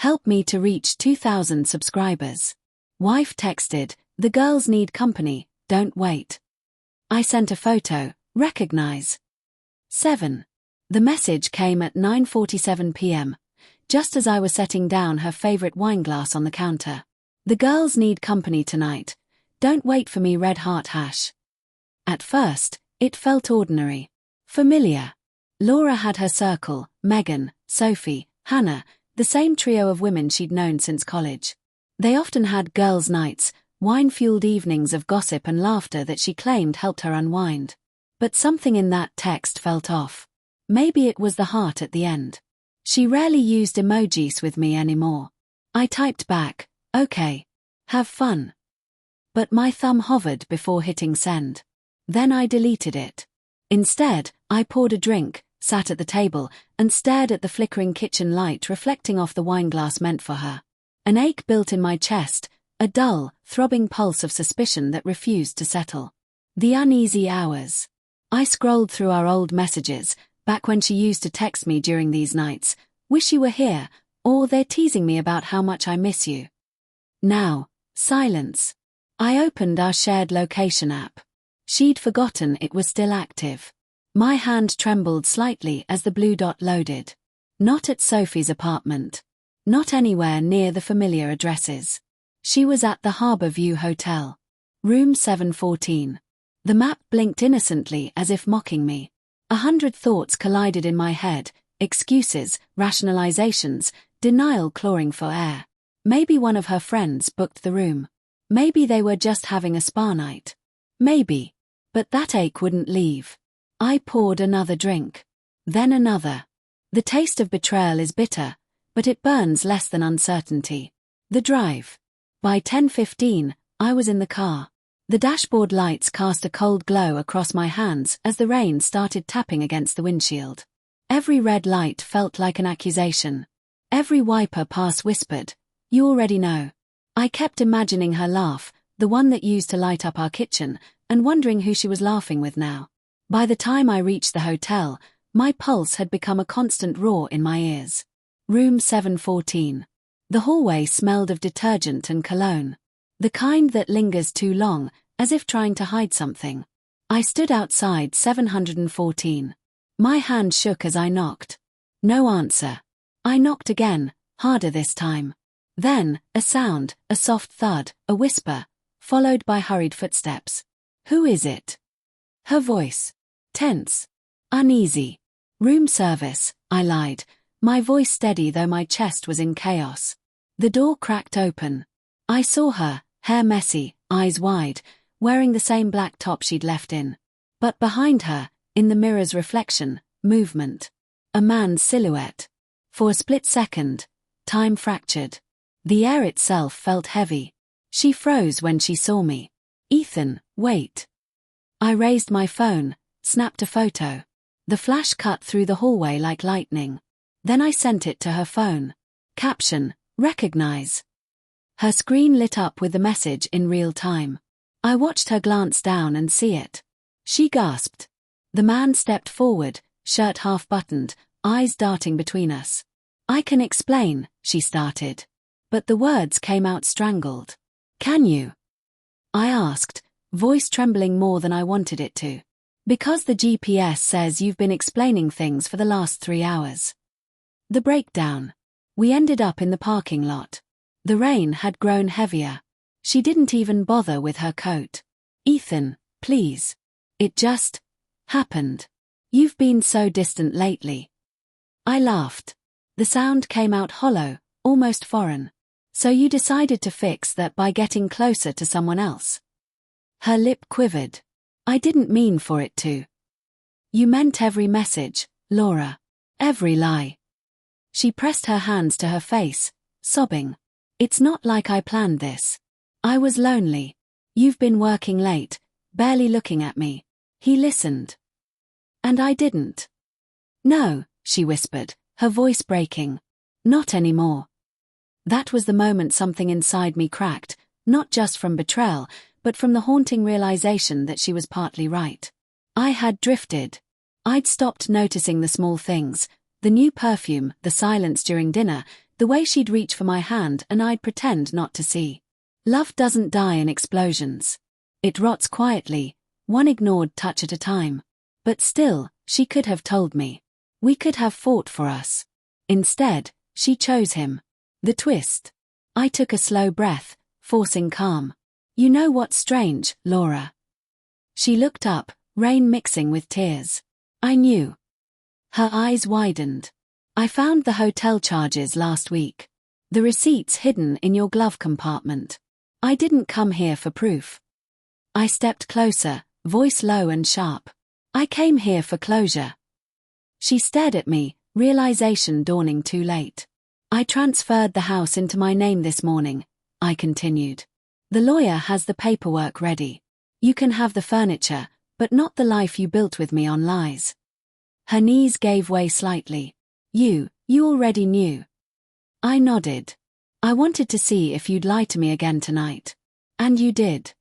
Help me to reach 2,000 subscribers. Wife texted, the girls need company, don't wait. I sent a photo, recognize. 7. The message came at 9:47 p.m., just as I was setting down her favorite wineglass on the counter. The girls need company tonight. Don't wait for me, red heart hash. At first, it felt ordinary. Familiar. Laura had her circle, Megan, Sophie, Hannah, the same trio of women she'd known since college. They often had girls' nights, wine-fueled evenings of gossip and laughter that she claimed helped her unwind. But something in that text felt off. Maybe it was the heart at the end. She rarely used emojis with me anymore. I typed back, okay. Have fun. But my thumb hovered before hitting send. Then I deleted it. Instead, I poured a drink, sat at the table, and stared at the flickering kitchen light reflecting off the wineglass meant for her. An ache built in my chest, a dull, throbbing pulse of suspicion that refused to settle. The uneasy hours. I scrolled through our old messages, back when she used to text me during these nights, wish you were here, or they're teasing me about how much I miss you. Now, silence. I opened our shared location app. She'd forgotten it was still active. My hand trembled slightly as the blue dot loaded. Not at Sophie's apartment. Not anywhere near the familiar addresses. She was at the Harbour View Hotel. Room 714. The map blinked innocently as if mocking me. 100 thoughts collided in my head, excuses, rationalizations, denial clawing for air. Maybe one of her friends booked the room. Maybe they were just having a spa night. Maybe. But that ache wouldn't leave. I poured another drink. Then another. The taste of betrayal is bitter, but it burns less than uncertainty. The drive. By 10:15, I was in the car. The dashboard lights cast a cold glow across my hands as the rain started tapping against the windshield. Every red light felt like an accusation. Every wiper pass whispered, you already know. I kept imagining her laugh, the one that used to light up our kitchen, and wondering who she was laughing with now. By the time I reached the hotel, my pulse had become a constant roar in my ears. Room 714. The hallway smelled of detergent and cologne. The kind that lingers too long, as if trying to hide something. I stood outside 714. My hand shook as I knocked. No answer. I knocked again, harder this time. Then, a sound, a soft thud, a whisper, followed by hurried footsteps. Who is it? Her voice. Tense. Uneasy. Room service, I lied, my voice steady though my chest was in chaos. The door cracked open. I saw her, hair messy, eyes wide, wearing the same black top she'd left in. But behind her, in the mirror's reflection, movement. A man's silhouette. For a split second, time fractured. The air itself felt heavy. She froze when she saw me. Ethan, wait. I raised my phone, snapped a photo. The flash cut through the hallway like lightning. Then I sent it to her phone. Caption, recognize. Her screen lit up with the message in real time. I watched her glance down and see it. She gasped. The man stepped forward, shirt half buttoned, eyes darting between us. I can explain, she started. But the words came out strangled. Can you? I asked, voice trembling more than I wanted it to. Because the GPS says you've been explaining things for the last 3 hours. The breakdown. We ended up in the parking lot. The rain had grown heavier. She didn't even bother with her coat. Ethan, please. It just happened. You've been so distant lately. I laughed. The sound came out hollow, almost foreign. So you decided to fix that by getting closer to someone else? Her lip quivered. I didn't mean for it to. You meant every message, Laura. Every lie. She pressed her hands to her face, sobbing. It's not like I planned this. I was lonely. You've been working late, barely looking at me. He listened. And I didn't. No, she whispered, her voice breaking. Not anymore. That was the moment something inside me cracked, not just from betrayal, but from the haunting realization that she was partly right. I had drifted. I'd stopped noticing the small things, the new perfume, the silence during dinner, The way she'd reach for my hand and I'd pretend not to see. Love doesn't die in explosions. It rots quietly, one ignored touch at a time. But still, she could have told me. We could have fought for us. Instead, she chose him. The twist. I took a slow breath, forcing calm. You know what's strange, Laura? She looked up, rain mixing with tears. I knew. Her eyes widened. I found the hotel charges last week. The receipts hidden in your glove compartment. I didn't come here for proof. I stepped closer, voice low and sharp. I came here for closure. She stared at me, realization dawning too late. I transferred the house into my name this morning, I continued. The lawyer has the paperwork ready. You can have the furniture, but not the life you built with me on lies. Her knees gave way slightly. You already knew. I nodded. I wanted to see if you'd lie to me again tonight. And you did.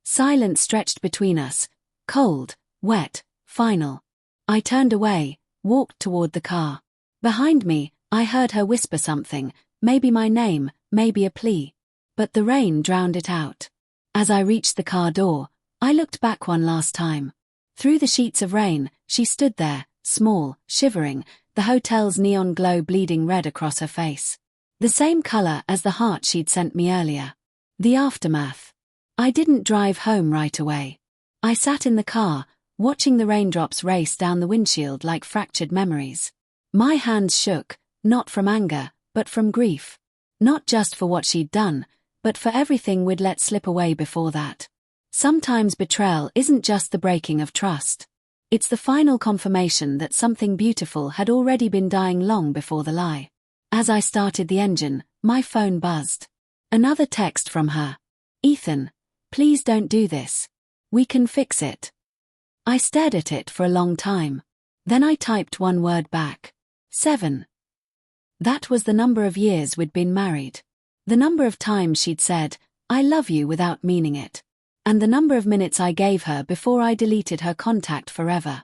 Silence stretched between us, cold, wet, final. I turned away, walked toward the car. Behind me, I heard her whisper something, maybe my name, maybe a plea. But the rain drowned it out. As I reached the car door, I looked back one last time. Through the sheets of rain, she stood there, small, shivering, the hotel's neon glow bleeding red across her face. The same color as the heart she'd sent me earlier. The aftermath. I didn't drive home right away. I sat in the car, watching the raindrops race down the windshield like fractured memories. My hands shook, not from anger, but from grief. Not just for what she'd done, but for everything we'd let slip away before that. Sometimes betrayal isn't just the breaking of trust. It's the final confirmation that something beautiful had already been dying long before the lie. As I started the engine, my phone buzzed. Another text from her. Ethan, please don't do this. We can fix it. I stared at it for a long time. Then I typed one word back. 7. That was the number of years we'd been married. The number of times she'd said, I love you without meaning it. And the number of minutes I gave her before I deleted her contact forever.